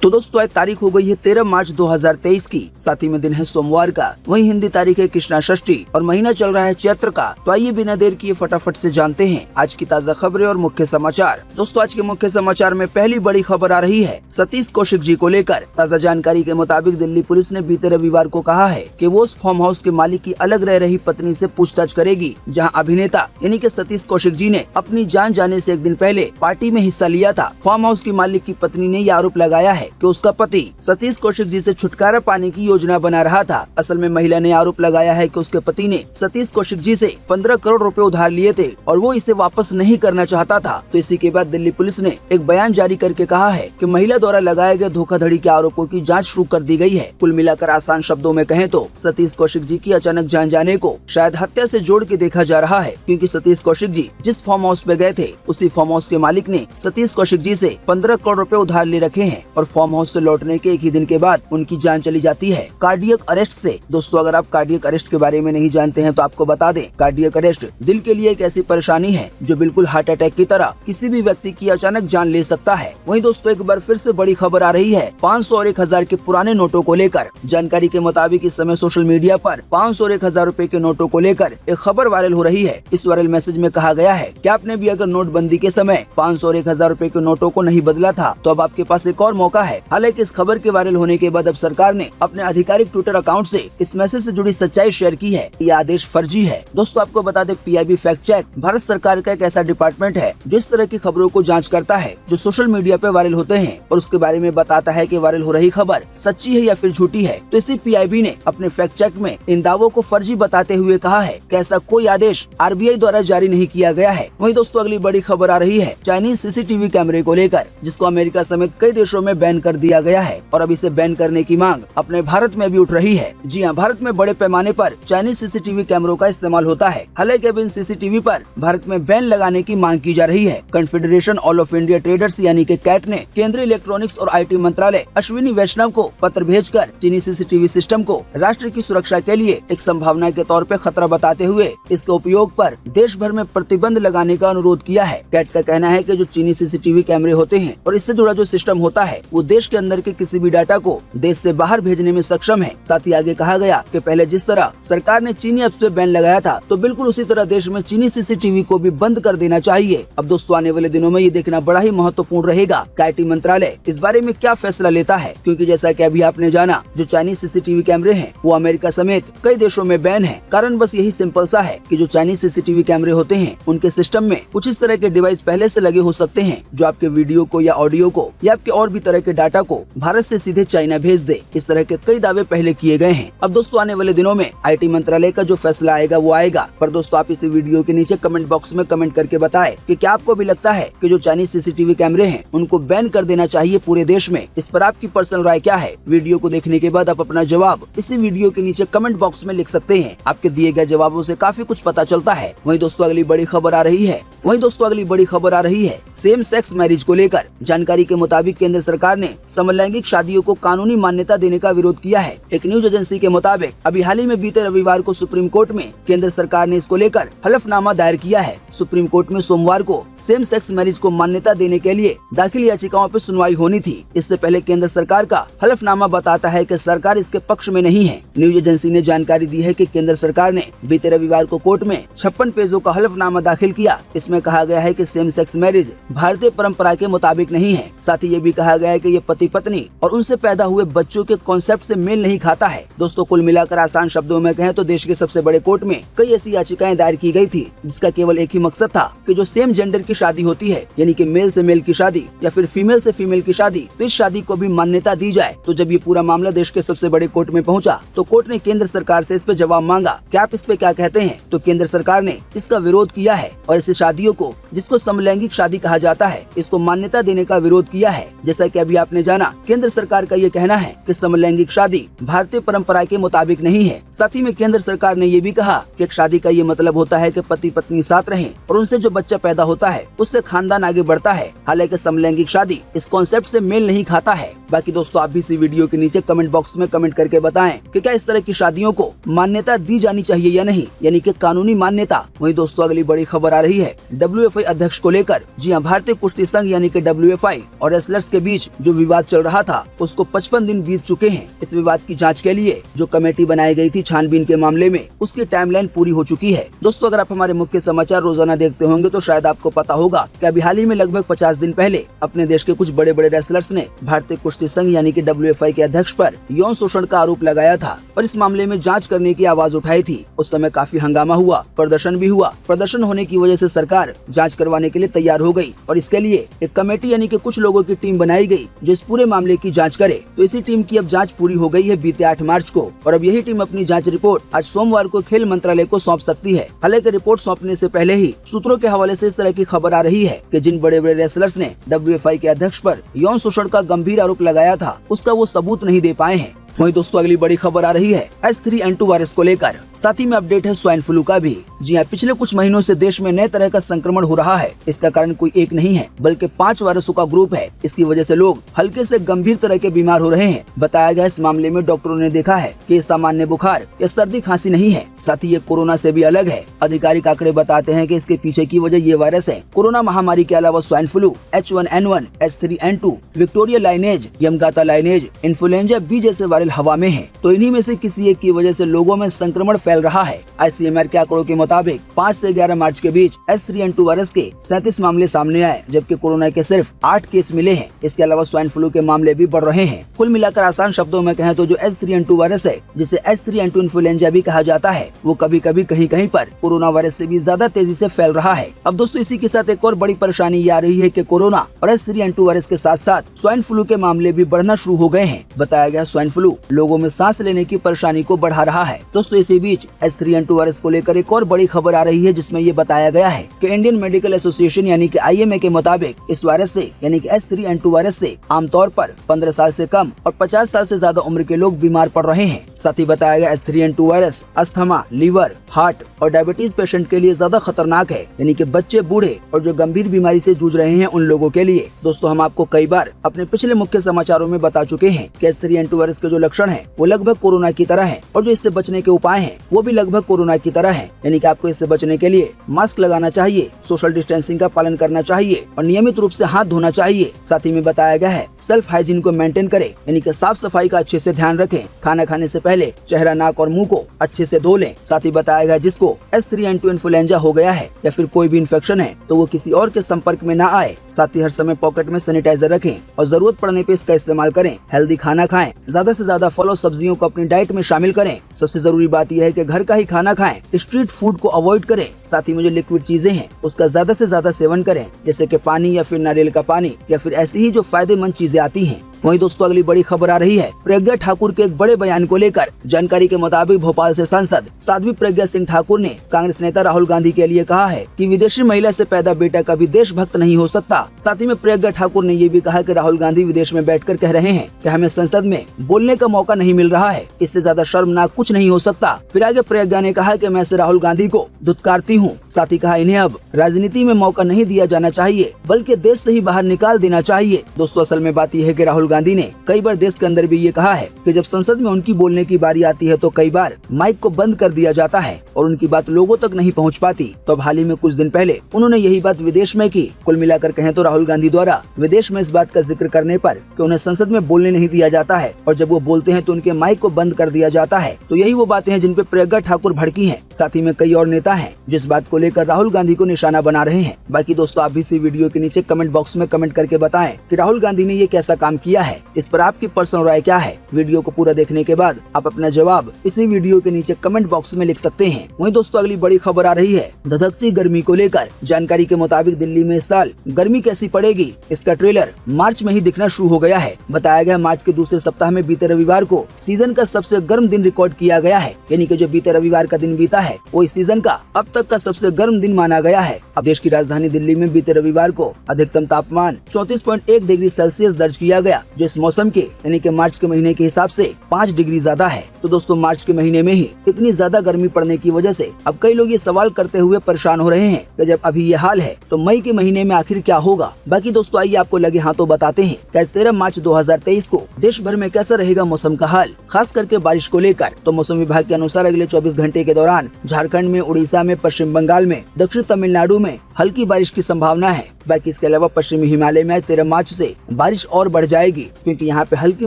तो दोस्तों आज तारीख हो गई है 13 मार्च 2023 की, साथ ही में दिन है सोमवार का। वहीं हिंदी तारीख है कृष्णा षष्ठी और महीना चल रहा है चैत्र का। तो आइए बिना देर किए फटाफट से जानते हैं आज की ताज़ा खबरें और मुख्य समाचार। दोस्तों आज के मुख्य समाचार में पहली बड़ी खबर आ रही है सतीश कौशिक जी को लेकर। ताज़ा जानकारी के मुताबिक दिल्ली पुलिस ने बीते रविवार को कहा है कि वो उस फार्म हाउस के मालिक की अलग रह रही पत्नी से पूछताछ करेगी, जहां अभिनेता यानी कि सतीश कौशिक जी ने अपनी जान जाने से एक दिन पहले पार्टी में हिस्सा लिया था। फार्म हाउस की मालिक की पत्नी ने यह आरोप लगाया है कि उसका पति सतीश कौशिक जी से छुटकारा पाने की योजना बना रहा था। असल में महिला ने आरोप लगाया है कि उसके पति ने सतीश कौशिक जी से 15 करोड़ रुपए उधार लिए थे और वो इसे वापस नहीं करना चाहता था। तो इसी के बाद दिल्ली पुलिस ने एक बयान जारी करके कहा है कि महिला द्वारा लगाए गए धोखाधड़ी के आरोपों की जांच शुरू कर दी गई है। कुल मिलाकर आसान शब्दों में कहें तो सतीश कौशिक जी की अचानक जान जाने को शायद हत्या से जोड़ के देखा जा रहा है, क्योंकि सतीश कौशिक जी जिस फार्म हाउस पे गए थे उसी फार्म हाउस के मालिक ने सतीश कौशिक जी से 15 करोड़ रुपए उधार ले रखे हैं और फार्म हाउस से लौटने के एक ही दिन के बाद उनकी जान चली जाती है कार्डियक अरेस्ट से। दोस्तों अगर आप कार्डियक अरेस्ट के बारे में नहीं जानते हैं तो आपको बता दें, कार्डियक अरेस्ट दिल के लिए एक ऐसी परेशानी है जो बिल्कुल हार्ट अटैक की तरह किसी भी व्यक्ति की अचानक जान ले सकता है। वहीं दोस्तों एक बार फिर से बड़ी खबर आ रही है 500 और 1000 के पुराने नोटों को लेकर। जानकारी के मुताबिक इस समय सोशल मीडिया पर 500 और 1000 रुपए के नोटों को लेकर एक खबर वायरल हो रही है। इस वायरल मैसेज में कहा गया है कि आपने भी अगर नोटबंदी के समय 500 और 1000 रुपए के नोटों को नहीं बदला था तो अब आपके पास एक और मौका है। हालांकि इस खबर के वायरल होने के बाद अब सरकार ने अपने आधिकारिक ट्विटर अकाउंट से इस मैसेज से जुड़ी सच्चाई शेयर की है। ये आदेश फर्जी है। दोस्तों आपको बता दें, पीआईबी फैक्ट चेक भारत सरकार का एक ऐसा डिपार्टमेंट है जो इस तरह की खबरों को जांच करता है जो सोशल मीडिया पे वायरल होते हैं और उसके बारे में बताता है कि वायरल हो रही खबर सच्ची है या फिर झूठी है। तो इसी पीआईबी ने अपने फैक्ट चेक में इन दावों को फर्जी बताते हुए कहा है कि ऐसा कोई आदेश आरबीआई द्वारा जारी नहीं किया गया है। वहीं दोस्तों अगली बड़ी खबर आ रही है चाइनीज सीसीटीवी कैमरे को लेकर, जिसको अमेरिका समेत कई देशों में बैन कर दिया गया है और अब इसे बैन करने की मांग अपने भारत में भी उठ रही है। जी हां, भारत में बड़े पैमाने पर चाइनीज सीसीटीवी कैमरों का इस्तेमाल होता है। हालांकि अब इन सीसीटीवी पर भारत में बैन लगाने की मांग की जा रही है। Confederation all of India traders यानी कि कैट ने केंद्रीय इलेक्ट्रॉनिक्स और आईटी मंत्रालय अश्विनी वैष्णव को पत्र भेजकर चीनी सीसीटीवी सिस्टम को राष्ट्र की सुरक्षा के लिए एक संभावना के तौर पर खतरा बताते हुए इसके उपयोग पर देश भर में प्रतिबंध लगाने का अनुरोध किया है। कैट का कहना है कि जो चीनी सीसीटीवी कैमरे होते हैं और इससे जुड़ा जो सिस्टम होता है वो देश के अंदर के किसी भी डाटा को देश से बाहर भेजने में सक्षम है। साथ ही आगे कहा गया कि पहले जिस तरह सरकार ने चीनी ऐप्स पे बैन लगाया था तो बिल्कुल उसी तरह देश में चीनी सीसीटीवी को भी बंद कर देना चाहिए। अब दोस्तों आने वाले दिनों में ये देखना बड़ा ही महत्वपूर्ण रहेगा कि आईटी मंत्रालय इस बारे में क्या फैसला लेता है, क्योंकि जैसा कि अभी आपने जाना जो चाइनीज सीसीटीवी कैमरे हैं वो अमेरिका समेत कई देशों में बैन है। कारण बस यही सिंपल सा है कि जो चाइनीज सीसीटीवी कैमरे होते हैं उनके सिस्टम में कुछ इस तरह के डिवाइस पहले से लगे हो सकते हैं जो आपके वीडियो को या ऑडियो को या आपके और भी तरह के डाटा को भारत से सीधे चाइना भेज दे। इस तरह के कई दावे पहले किए गए हैं। अब दोस्तों आने वाले दिनों में आईटी मंत्रालय का जो फैसला आएगा वो आएगा। पर दोस्तों आप इसी वीडियो के नीचे कमेंट बॉक्स में कमेंट करके बताएं कि क्या आपको भी लगता है कि जो चाइनीज सीसीटीवी कैमरे हैं उनको बैन कर देना चाहिए पूरे देश में। इस पर आपकी पर्सनल राय क्या है? वीडियो को देखने के बाद आप अपना जवाब इसी वीडियो के नीचे कमेंट बॉक्स में लिख सकते हैं। आपके दिए गए जवाबों से काफी कुछ पता चलता है। वहीं दोस्तों अगली बड़ी खबर आ रही है सेम सेक्स मैरिज को लेकर। जानकारी के मुताबिक केंद्र सरकार ने समलैंगिक शादियों को कानूनी मान्यता देने का विरोध किया है। एक न्यूज एजेंसी के मुताबिक अभी हाल ही में बीते रविवार को सुप्रीम कोर्ट में केंद्र सरकार ने इसको लेकर हलफनामा दायर किया है। सुप्रीम कोर्ट में सोमवार को सेम सेक्स मैरिज को मान्यता देने के लिए दाखिल याचिकाओं पर सुनवाई होनी थी। इससे पहले केंद्र सरकार का हलफनामा बताता है कि सरकार इसके पक्ष में नहीं है। न्यूज एजेंसी ने जानकारी दी है कि केंद्र सरकार ने बीते रविवार को कोर्ट में 56 पेजों का हलफनामा दाखिल किया। इसमें कहा गया है कि सेम सेक्स मैरिज भारतीय परंपरा के मुताबिक नहीं है। साथ ही ये भी कहा गया है कि ये पति पत्नी और उनसे पैदा हुए बच्चों के कॉन्सेप्ट से मेल नहीं खाता है। दोस्तों कुल मिलाकर आसान शब्दों में कहें तो देश के सबसे बड़े कोर्ट में कई ऐसी याचिकाएं दायर की गई थी जिसका केवल एक ही मकसद था कि जो सेम जेंडर की शादी होती है यानी कि मेल से मेल की शादी या फिर फीमेल से फीमेल की शादी, तो इस शादी को भी मान्यता दी जाए। तो जब ये पूरा मामला देश के सबसे बड़े कोर्ट में पहुंचा तो कोर्ट ने केंद्र सरकार से इस पे जवाब मांगा कि आप इस पे क्या कहते हैं। तो केंद्र सरकार ने इसका विरोध किया है और इस शादियों को जिसको समलैंगिक शादी कहा जाता है इसको मान्यता देने का विरोध किया है। जैसा कि अभी आपने जाना केंद्र सरकार का ये कहना है कि समलैंगिक शादी भारतीय परंपरा के मुताबिक नहीं है। साथ ही में केंद्र सरकार ने ये भी कहा कि शादी का ये मतलब होता है कि पति पत्नी साथ रहें और उनसे जो बच्चा पैदा होता है उससे खानदान आगे बढ़ता है। हालांकि समलैंगिक शादी इस कॉन्सेप्ट से मेल नहीं खाता है। बाकी दोस्तों आप भी इसी वीडियो के नीचे कमेंट बॉक्स में कमेंट करके बताएं कि क्या इस तरह की शादियों को मान्यता दी जानी चाहिए या नहीं, यानी कि कानूनी मान्यता। वहीं दोस्तों अगली बड़ी खबर आ रही है WFI अध्यक्ष को लेकर। जी हां, भारतीय कुश्ती संघ यानी कि WFI और रेसलर्स के बीच जो विवाद चल रहा था उसको 55 दिन बीत चुके हैं। इस विवाद की जांच के लिए जो कमेटी बनाई गई थी छानबीन के मामले में, उसकी टाइमलाइन पूरी हो चुकी है। दोस्तों, अगर आप हमारे मुख्य समाचार रोजाना देखते होंगे तो शायद आपको पता होगा कि अभी हाल ही में लगभग 50 दिन पहले अपने देश के कुछ बड़े बड़े रेसलर्स ने भारतीय कुश्ती संघ यानी कि WFI के अध्यक्ष पर यौन शोषण का आरोप लगाया था और इस मामले में जांच करने की आवाज उठाई थी। उस समय काफी हंगामा हुआ, प्रदर्शन भी हुआ। प्रदर्शन होने की वजह से सरकार जांच करवाने के लिए तैयार हो गई और इसके लिए एक कमेटी यानी कि कुछ लोगों की टीम बनाई गई जो इस पूरे मामले की जांच करे। तो इसी टीम की अब जांच पूरी हो गई है बीते 8 मार्च को और अब यही टीम अपनी जांच रिपोर्ट आज सोमवार को खेल मंत्रालय को सौंप सकती है। हालांकि रिपोर्ट सौंपने से पहले ही सूत्रों के हवाले से इस तरह की खबर आ रही है कि जिन बड़े बड़े रेसलर्स ने WFI के अध्यक्ष पर यौन शोषण का गंभीर आरोप लगाया था उसका वो सबूत नहीं दे पाए हैं। वहीं दोस्तों, अगली बड़ी खबर आ रही है H3N2 वायरस को लेकर। साथ ही में अपडेट है स्वाइन फ्लू का भी। जी हाँ, पिछले कुछ महीनों से देश में नए तरह का संक्रमण हो रहा है। इसका कारण कोई एक नहीं है बल्कि 5 वायरसों का ग्रुप है। इसकी वजह से लोग हल्के से गंभीर तरह के बीमार हो रहे हैं। बताया गया इस मामले में डॉक्टरों ने देखा है कि सामान्य बुखार या सर्दी खांसी नहीं है, साथ ही ये कोरोना से भी अलग है। आधिकारिक आंकड़े बताते हैं कि इसके पीछे की वजह ये वायरस है। कोरोना महामारी के अलावा swine flu, H1N1, H3N2, Victoria lineage, Yamagata lineage, influenza B जैसे वायरल हवा में है। तो इन्हीं में से किसी एक की वजह से लोगों में संक्रमण फैल रहा है। ICMR के आंकड़ों के मुताबिक 5 से 11 मार्च के बीच H3N2 वायरस के 37 मामले सामने आए, जबकि कोरोना के सिर्फ 8 केस मिले हैं। इसके अलावा स्वाइन फ्लू के मामले भी बढ़ रहे हैं। कुल मिलाकर आसान शब्दों में कहें तो जो H3N2 वायरस है, जिसे H3N2 इन्फ्लुएंजा भी कहा जाता है, वो कभी कभी कहीं कहीं पर कोरोना वायरस से भी ज्यादा तेजी से फैल रहा है। अब दोस्तों, इसी के साथ एक और बड़ी परेशानी ये आ रही है कि कोरोना और H3N2 वायरस के साथ साथ स्वाइन फ्लू के मामले भी बढ़ना शुरू हो गए हैं। बताया गया स्वाइन फ्लू लोगों में सांस लेने की परेशानी को बढ़ा रहा है। दोस्तों, इसी बीच H3N2 वायरस को लेकर एक और बड़ी खबर आ रही है जिसमें ये बताया गया है कि इंडियन मेडिकल एसोसिएशन यानी कि IMA के मुताबिक इस वायरस से यानी कि H3N2 वायरस से आमतौर पर 15 साल से कम और 50 साल से ज्यादा उम्र के लोग बीमार पड़ रहे हैं। साथ ही बताया गया H3N2 virus asthma, liver, heart और डायबिटीज पेशेंट के लिए ज्यादा खतरनाक है, यानी कि बच्चे, बूढ़े और जो गंभीर बीमारी से जूझ रहे हैं उन लोगों के लिए। दोस्तों, हम आपको कई बार अपने पिछले मुख्य समाचारों में बता चुके हैं कि H3N2 वायरस के जो लक्षण है वो लगभग कोरोना की तरह है और जो इससे बचने के उपाय हैं वो भी लगभग कोरोना की तरह है। यानी कि आपको इससे बचने के लिए मास्क लगाना चाहिए, सोशल डिस्टेंसिंग का पालन करना चाहिए और नियमित रूप से हाथ धोना चाहिए। साथ ही में बताया गया है सेल्फ हाइजीन को मेंटेन करें, यानी कि साफ सफाई का अच्छे से ध्यान रखें। खाना खाने से पहले चेहरा, नाक और मुंह को अच्छे से धो लें। साथ ही बताया गया जिसको H3N2 इन्फ्लुएंजा हो गया है या फिर कोई भी इन्फेक्शन है तो वो किसी और के संपर्क में न आए। साथ ही हर समय पॉकेट में सैनिटाइजर रखें और जरूरत पड़ने पे इसका इस्तेमाल करें। हेल्दी खाना खाएं, ज्यादा से ज्यादा फल और सब्जियों को अपनी डाइट में शामिल करें। सबसे जरूरी बात यह है कि घर का ही खाना खाएं, स्ट्रीट फूड को अवॉइड करें। साथ ही में जो लिक्विड चीजें हैं उसका ज्यादा से ज्यादा सेवन करें, जैसे कि पानी या फिर नारियल का पानी या फिर ऐसी ही जो फायदेमंद चीजें आती हैं। वहीं दोस्तों, अगली बड़ी खबर आ रही है प्रज्ञा ठाकुर के एक बड़े बयान को लेकर। जानकारी के मुताबिक भोपाल से सांसद साध्वी प्रज्ञा सिंह ठाकुर ने कांग्रेस नेता राहुल गांधी के लिए कहा है कि विदेशी महिला से पैदा बेटा कभी देशभक्त नहीं हो सकता। साथ ही में प्रज्ञा ठाकुर ने ये भी कहा कि राहुल गांधी विदेश में बैठकर कह रहे हैं कि हमें संसद में बोलने का मौका नहीं मिल रहा है, इससे ज्यादा शर्मनाक कुछ नहीं हो सकता। फिर आगे प्रज्ञा ने कहा कि मैं ऐसे राहुल गांधी को धुतकारती हूँ। साथ ही कहा इन्हें अब राजनीति में मौका नहीं दिया जाना चाहिए बल्कि देश से ही बाहर निकाल देना चाहिए। दोस्तों, असल में बात यह है कि राहुल गांधी ने कई बार देश के अंदर भी ये कहा है कि जब संसद में उनकी बोलने की बारी आती है तो कई बार माइक को बंद कर दिया जाता है और उनकी बात लोगों तक नहीं पहुंच पाती। तो अब हाल ही में कुछ दिन पहले उन्होंने यही बात विदेश में की। कुल मिलाकर कहें तो राहुल गांधी द्वारा विदेश में इस बात का जिक्र करने पर कि उन्हें संसद में बोलने नहीं दिया जाता है और जब वो बोलते हैं तो उनके माइक को बंद कर दिया जाता है। तो यही वो बातें हैं जिन पे प्रज्ञा ठाकुर भड़की हैं। साथ ही में कई और नेता हैं जिस बात को लेकर राहुल गांधी को निशाना बना रहे हैं। बाकी दोस्तों, आप भी इसी वीडियो के नीचे कमेंट बॉक्स में कमेंट करके बताएं कि राहुल गांधी ने ये कैसा काम किया है, इस पर आपकी पर्सनल राय क्या है। वीडियो को पूरा देखने के बाद आप अपना जवाब इसी वीडियो के नीचे कमेंट बॉक्स में लिख सकते हैं। वहीं दोस्तों, अगली बड़ी खबर आ रही है धधकती गर्मी को लेकर। जानकारी के मुताबिक दिल्ली में इस साल गर्मी कैसी पड़ेगी इसका ट्रेलर मार्च में ही दिखना शुरू हो गया है। बताया गया मार्च के दूसरे सप्ताह में बीते रविवार को सीजन का सबसे गर्म दिन रिकॉर्ड किया गया है, यानी कि जो बीते रविवार का दिन बीता है वो इस सीजन का अब तक का सबसे गर्म दिन माना गया है। अब देश की राजधानी दिल्ली में बीते रविवार को अधिकतम तापमान 34.1 डिग्री सेल्सियस दर्ज किया गया, जो इस मौसम के यानी कि मार्च के महीने के हिसाब से 5 डिग्री ज्यादा है। तो दोस्तों, मार्च के महीने में ही इतनी ज्यादा गर्मी पड़ने की वजह से अब कई लोग ये सवाल करते हुए परेशान हो रहे हैं कि जब अभी ये हाल है तो मई के महीने में आखिर क्या होगा। बाकी दोस्तों, आइए आपको लगे हाथों बताते हैं कि 13 मार्च 2023 को देश भर में कैसा रहेगा मौसम का हाल, खास करके बारिश को लेकर। तो मौसम विभाग के अनुसार अगले 24 घंटे के दौरान झारखंड में, उड़ीसा में, पश्चिम बंगाल में, दक्षिण तमिलनाडु में हल्की बारिश की संभावना है। बाकी इसके अलावा पश्चिमी हिमालय में 13 मार्च से बारिश और बढ़ जाएगी। क्योंकि यहाँ पे हल्की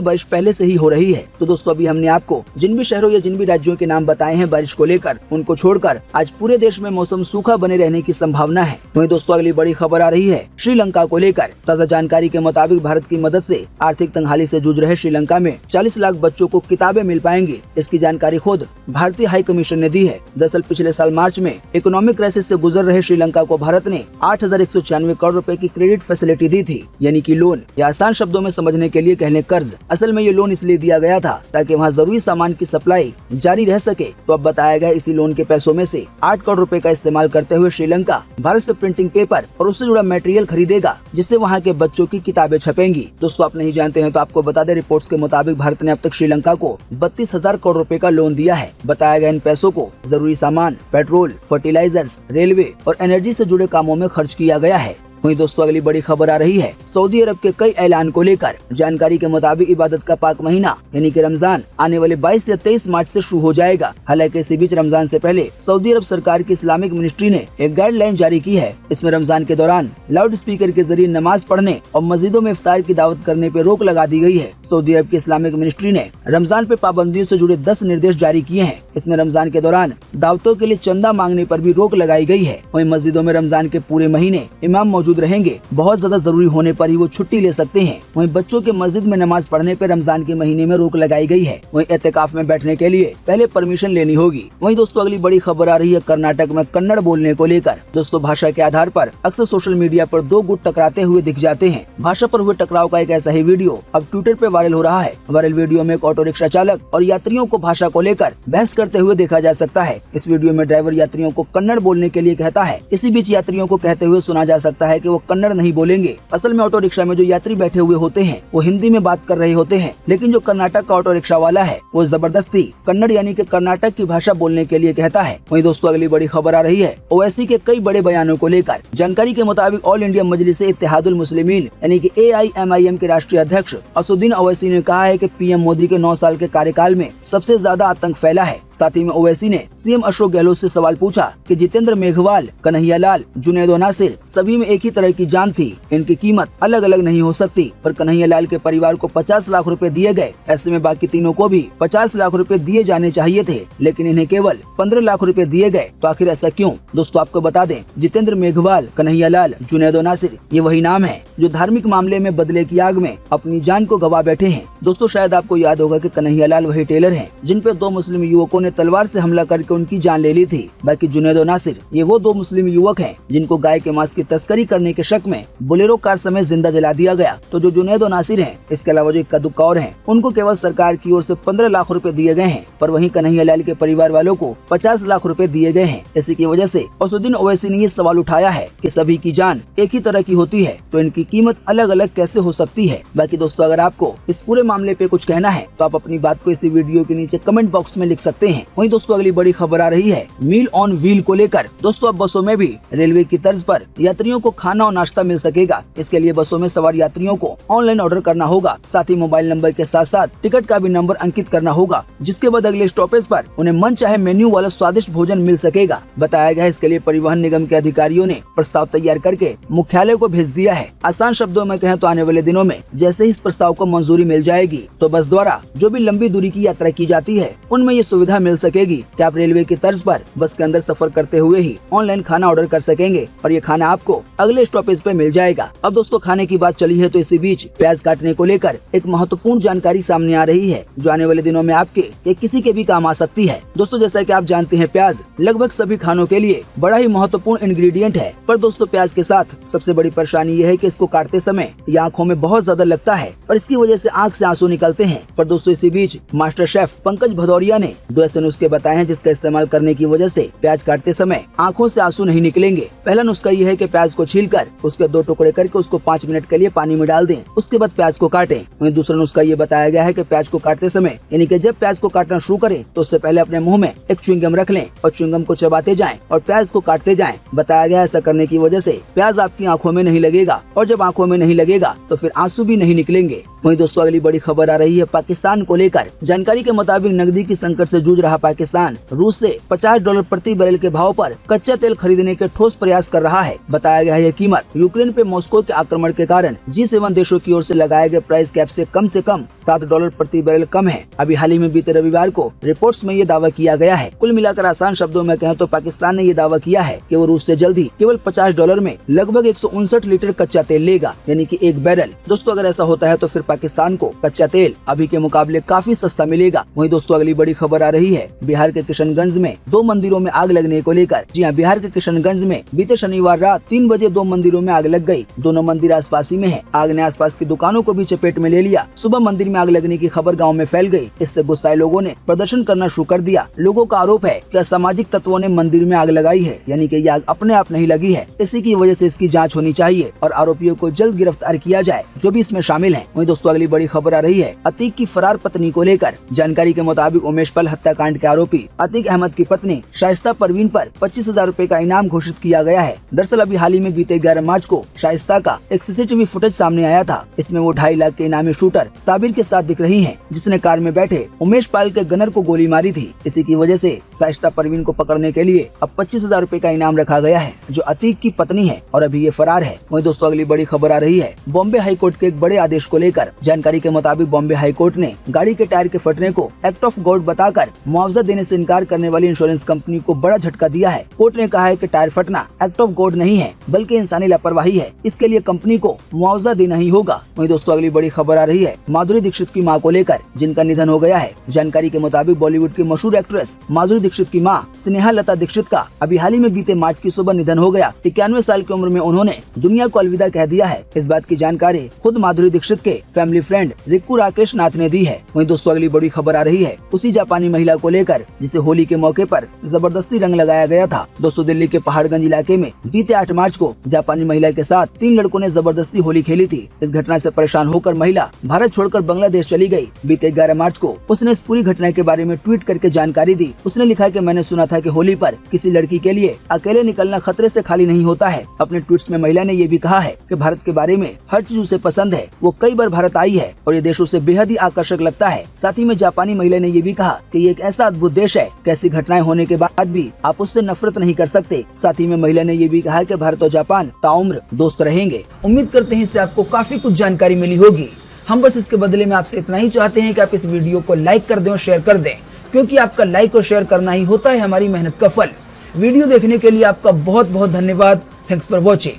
बारिश पहले से ही हो रही है। तो दोस्तों अभी हमने आपको जिन भी शहरों या जिन भी राज्यों के नाम बताए हैं बारिश को लेकर, उनको छोड़कर आज पूरे देश में मौसम सूखा बने रहने की संभावना है। वहीं दोस्तों अगली बड़ी खबर आ रही है श्रीलंका को लेकर। ताज़ा जानकारी के मुताबिक भारत की मदद से आर्थिक तंगहाली से जूझ रहे श्रीलंका में 40 लाख बच्चों को किताबें मिल पाएंगी। इसकी जानकारी खुद भारतीय हाई कमीशन ने दी है। दरअसल पिछले साल मार्च में इकोनॉमिक क्राइसिस से गुजर रहे श्रीलंका को भारत ने 8,196 करोड़ रुपए की क्रेडिट फैसिलिटी दी थी, यानी कि लोन, या आसान शब्दों में समझने के लिए कह लें कर्ज। असल में ये लोन इसलिए दिया गया था ताकि वहाँ जरूरी सामान की सप्लाई जारी रह सके। तो अब बताया गया इसी लोन के पैसों में से 8 करोड़ रुपए का इस्तेमाल करते हुए श्रीलंका भारत से प्रिंटिंग पेपर और उससे जुड़ा मटेरियल खरीदेगा, जिससे वहाँ के बच्चों की किताबें छपेंगी। दोस्तों आप नहीं जानते हैं तो आपको बता दें, रिपोर्ट्स के मुताबिक भारत ने अब तक श्रीलंका को 32,000 करोड़ रुपए का लोन दिया है। बताया गया इन पैसों को जरूरी सामान, पेट्रोल, फर्टिलाइजर्स, रेलवे और एनर्जी से जुड़े कामों में खर्च किया गया है। वहीं दोस्तों अगली बड़ी खबर आ रही है सऊदी अरब के कई ऐलान को लेकर। जानकारी के मुताबिक इबादत का पाक महीना यानी कि रमजान आने वाले 22 या 23 मार्च से शुरू हो जाएगा। हालांकि इसी बीच रमजान से पहले सऊदी अरब सरकार की इस्लामिक मिनिस्ट्री ने एक गाइडलाइन जारी की है। इसमें रमजान के दौरान लाउड स्पीकर के जरिए नमाज पढ़ने और मस्जिदों में इफ्तार की दावत करने पर रोक लगा दी गई है। सऊदी अरब की इस्लामिक मिनिस्ट्री ने रमजान पे पाबंदियों से जुड़े 10 निर्देश जारी किए हैं। इसमें रमजान के दौरान दावतों के लिए चंदा मांगने पर भी रोक लगाई गई है। वहीं मस्जिदों में रमजान के पूरे महीने इमाम मौजूद रहेंगे, बहुत ज्यादा जरूरी होने पर ही वो छुट्टी ले सकते हैं। वहीं बच्चों के मस्जिद में नमाज पढ़ने पर रमजान के महीने में रोक लगाई गई है। वहीं एहतिकाफ में बैठने के लिए पहले परमिशन लेनी होगी। वहीं दोस्तों अगली बड़ी खबर आ रही है कर्नाटक में कन्नड़ बोलने को लेकर। दोस्तों भाषा के आधार पर अक्सर सोशल मीडिया पर दो गुट टकराते हुए दिख जाते हैं। भाषा पर हुए टकराव का एक ऐसा ही वीडियो अब ट्विटर पे वायरल हो रहा है। वायरल वीडियो में एक ऑटो रिक्शा चालक और यात्रियों को भाषा को लेकर बहस करते हुए देखा जा सकता है। इस वीडियो में ड्राइवर यात्रियों को कन्नड़ बोलने के लिए कहता है। इसी बीच यात्रियों को कहते हुए सुना जा सकता है कि वो कन्नड़ नहीं बोलेंगे। असल में ऑटो रिक्शा में जो यात्री बैठे हुए होते हैं वो हिंदी में बात कर रहे होते हैं, लेकिन जो कर्नाटक का ऑटो रिक्शा वाला है वो जबरदस्ती कन्नड़ यानी कि कर्नाटक की भाषा बोलने के लिए कहता है। वहीं दोस्तों अगली बड़ी खबर आ रही है ओवैसी के कई बड़े बयानों को लेकर। जानकारी के मुताबिक ऑल इंडिया मजलिस इत्तेहादुल मुस्लिमीन यानी कि AIMIM के राष्ट्रीय अध्यक्ष असदुद्दीन ओवैसी ने कहा है कि पीएम मोदी के 9 साल के कार्यकाल में सबसे ज्यादा आतंक फैला है। साथ ही में ओवैसी ने सीएम अशोक गहलोत से सवाल पूछा कि जितेंद्र मेघवाल, कन्हैयालाल, जुनैद और नासिर सभी में एक ही तरह की जान थी, इनकी कीमत अलग अलग नहीं हो सकती। पर कन्हैयालाल के परिवार को 50 लाख रुपए दिए गए, ऐसे में बाकी तीनों को भी 50 लाख रुपए दिए जाने चाहिए थे, लेकिन इन्हें केवल 15 लाख रुपए दिए गए। तो आखिर ऐसा क्यों? दोस्तों आपको बता दें, जितेंद्र मेघवाल, कन्हैयालाल, जुनैद और नासिर ये वही नाम है जो धार्मिक मामले में बदले की आग में अपनी जान को गवा बैठे हैं। दोस्तों शायद आपको याद होगा कि कन्हैयालाल वही टेलर हैं जिन पे 2 मुस्लिम युवकों ने तलवार से हमला करके उनकी जान ले ली थी। बाकी जुनैद और नासिर ये वो 2 मुस्लिम युवक हैं जिनको गाय के मांस की तस्करी करने के शक में बोलेरो कार समेत जिंदा जला दिया गया। तो जो जुनैद और नासिर हैं, इसके अलावा जो इक्का दुक्का और हैं, उनको केवल सरकार की ओर से 15 लाख रुपए दिए गए हैं, पर वहीं कन्हैयालाल के परिवार वालों को 50 लाख रुपए दिए गए हैं। इसी की वजह से असदुद्दीन ओवैसी ने ये सवाल उठाया है कि सभी की जान एक ही तरह की होती है तो इनकी कीमत अलग अलग कैसे हो सकती है। बाकी दोस्तों अगर आपको इस पूरे मामले पे कुछ कहना है तो आप अपनी बात को इसी वीडियो के नीचे कमेंट बॉक्स में लिख सकते हैं। वहीं दोस्तों अगली बड़ी खबर आ रही है मील ऑन व्हील को लेकर। दोस्तों अब बसों में भी रेलवे की तर्ज पर यात्रियों को खाना और नाश्ता मिल सकेगा। इसके लिए बसों में सवार यात्रियों को ऑनलाइन ऑर्डर करना होगा। साथ ही मोबाइल नंबर के साथ साथ टिकट का भी नंबर अंकित करना होगा, जिसके बाद अगले स्टॉपेज पर उन्हें मन चाहे मेन्यू वाला स्वादिष्ट भोजन मिल सकेगा। बताया गया है इसके लिए परिवहन निगम के अधिकारियों ने प्रस्ताव तैयार करके मुख्यालय को भेज दिया है। आसान शब्दों में कहें तो आने वाले दिनों में जैसे ही इस प्रस्ताव को मंजूरी मिल जाएगी तो बस द्वारा जो भी लंबी दूरी की यात्रा की जाती है उनमें ये सुविधा मिल सकेगी कि आप रेलवे की तर्ज पर बस के अंदर सफर करते हुए ही ऑनलाइन खाना ऑर्डर कर सकेंगे और ये खाना आपको अगले स्टॉपेज पे मिल जाएगा। अब दोस्तों खाने की बात चली है तो इसी बीच प्याज काटने को लेकर एक महत्वपूर्ण जानकारी सामने आ रही है जो आने वाले दिनों में आपके या किसी के भी काम आ सकती है। दोस्तों जैसा कि आप जानते हैं प्याज लगभग सभी खानों के लिए बड़ा ही महत्वपूर्ण इंग्रेडिएंट है, पर दोस्तों प्याज के साथ सबसे बड़ी परेशानी ये है कि इसको काटते समय ये आँखों में बहुत ज्यादा लगता है और इसकी वजह से आँख से आंसू निकलते हैं। पर दोस्तों इसी बीच मास्टर शेफ पंकज भदौरिया ने 2 ऐसे नुस्खे बताए हैं जिसका इस्तेमाल करने की वजह से प्याज काटते समय आँखों से आंसू नहीं निकलेंगे। पहला नुस्खा ये है कि प्याज को छीलकर उसके 2 टुकड़े करके उसको 5 मिनट के लिए पानी में डाल दें, उसके बाद प्याज को काटें। वहीं दूसरा नुस्खा ये बताया गया है कि प्याज को काटते समय यानी कि जब प्याज को काटना शुरू करें तो उससे पहले अपने मुंह में एक च्युइंगम रख लें और च्युइंगम को चबाते जाएं और प्याज को काटते जाएं। बताया गया है ऐसा करने की वजह से प्याज आपकी आंखों में नहीं लगेगा और जब आंखों में नहीं लगेगा तो फिर आंसू भी नहीं निकलेंगे। वहीं दोस्तों अगली बड़ी खबर आ रही है पाकिस्तान को लेकर। जानकारी के मुताबिक नकदी की संकट से जूझ रहा पाकिस्तान रूस से $50 प्रति बैरल के भाव पर कच्चा तेल खरीदने के ठोस प्रयास कर रहा है। बताया गया है कीमत यूक्रेन पे मॉस्को के आक्रमण के कारण G7 देशों की ओर से लगाए गए प्राइस कैप से कम $7 प्रति बैरल कम है। अभी हाल ही में बीते रविवार को रिपोर्ट्स में ये दावा किया गया है। कुल मिलाकर आसान शब्दों में कहें तो पाकिस्तान ने ये दावा किया है कि वो रूस से जल्द ही केवल $50 में लगभग 159 लीटर कच्चा तेल लेगा, यानी कि 1 बैरल। दोस्तों अगर ऐसा होता है तो फिर पाकिस्तान को कच्चा तेल अभी के मुकाबले काफी सस्ता मिलेगा। वहीं दोस्तों अगली बड़ी खबर आ रही है बिहार के किशनगंज में 2 मंदिरों में आग लगने को लेकर। जी हाँ, बिहार के किशनगंज में बीते शनिवार रात 3 बजे 2 मंदिरों में आग लग गई। दोनों मंदिर आसपास ही में है। आग ने आसपास की दुकानों को भी चपेट में ले लिया। सुबह मंदिर में आग लगने की खबर गाँव में फैल गयी। इससे गुस्साए लोगों ने प्रदर्शन करना शुरू कर दिया। लोगों का आरोप है कि असामाजिक तत्वों ने मंदिर में आग लगाई है, यानी कि ये आग अपने आप नहीं लगी है। इसी की वजह से इसकी जांच होनी चाहिए और आरोपियों को जल्द गिरफ्तार किया जाए जो भी इसमें शामिल हैं। वहीं दोस्तों अगली बड़ी खबर आ रही है अतीक की फरार पत्नी को लेकर। जानकारी के मुताबिक उमेश पाल हत्याकांड के आरोपी अतीक अहमद की पत्नी शाइस्ता परवीन पर 25,000 रूपए का इनाम घोषित किया गया है। दरअसल अभी हाल ही में बीते 11 मार्च को शाइस्ता का एक CCTV फुटेज सामने आया था। इसमें वो 2.5 लाख के इनामी शूटर साबिर के साथ दिख रही है, जिसने कार में बैठे उमेश पाल के गनर को गोली मारी थी। इसी की वजह से शाइस्ता परवीन को पकड़ने के लिए अब 25,000 रूपए का इनाम रखा गया है, जो अतीक की पत्नी है और अभी ये फरार है। वहीं दोस्तों अगली बड़ी खबर आ रही है बॉम्बे हाई कोर्ट के एक बड़े आदेश को लेकर। जानकारी के मुताबिक बॉम्बे हाई कोर्ट ने गाड़ी के टायर के फटने को एक्ट ऑफ गॉड बताकर मुआवजा देने से इनकार करने वाली इंश्योरेंस कंपनी को बड़ा झटका दिया है। कोर्ट ने कहा है कि टायर फटना एक्ट ऑफ गॉड नहीं है बल्कि इंसानी लापरवाही है। इसके लिए कंपनी को मुआवजा देना ही होगा। वहीं दोस्तों अगली बड़ी खबर आ रही है माधुरी दीक्षित की मां को लेकर, जिनका निधन हो गया है। जानकारी के मुताबिक बॉलीवुड की मशहूर एक्ट्रेस माधुरी दीक्षित की मां स्नेहा लता दीक्षित का अभी हाल ही में बीते मार्च की सुबह निधन हो गया। 91 साल की उम्र में उन्होंने दुनिया को अलविदा कह दिया है। इस बात की जानकारी खुद माधुरी दीक्षित के फैमिली फ्रेंड रिक्कू राकेश नाथ ने दी है। वहीं दोस्तों अगली बड़ी खबर आ रही है उसी जापानी महिला को लेकर जिसे होली के मौके पर जबरदस्ती रंग लगाया गया था। दोस्तों दिल्ली के पहाड़गंज इलाके में बीते 8 मार्च को जापानी महिला के साथ 3 लड़कों ने जबरदस्ती होली खेली थी। इस घटना से परेशान होकर महिला भारत छोड़कर बांग्लादेश चली गई। बीते 11 मार्च को उसने इस पूरी घटना के बारे में ट्वीट करके जानकारी दी। उसने लिखा कि मैंने सुना था कि होली पर किसी लड़की के लिए अकेले निकलना खतरे से खाली नहीं होता है। अपने ट्वीट्स में महिला ने ये भी कहा है कि भारत के बारे में हर चीज उसे पसंद है। वो कई बार भारत आई है और ये देश उसे बेहद ही आकर्षक लगता है। साथ ही में जापानी महिला ने ये भी कहा कि ये एक ऐसा अद्भुत देश है कि ऐसी घटनाएं होने के बाद भी आप उससे नफरत नहीं कर सकते। साथ ही में महिला ने ये भी कहा कि भारत और जापान ताउम्र दोस्त रहेंगे। उम्मीद करते हैं इससे आपको काफी कुछ जानकारी मिली होगी। हम बस इसके बदले में आपसे इतना ही चाहते हैं कि आप इस वीडियो को लाइक कर दें और शेयर कर दें, क्योंकि आपका लाइक और शेयर करना ही होता है हमारी मेहनत का फल। वीडियो देखने के लिए आपका बहुत बहुत धन्यवाद। Thanks for watching.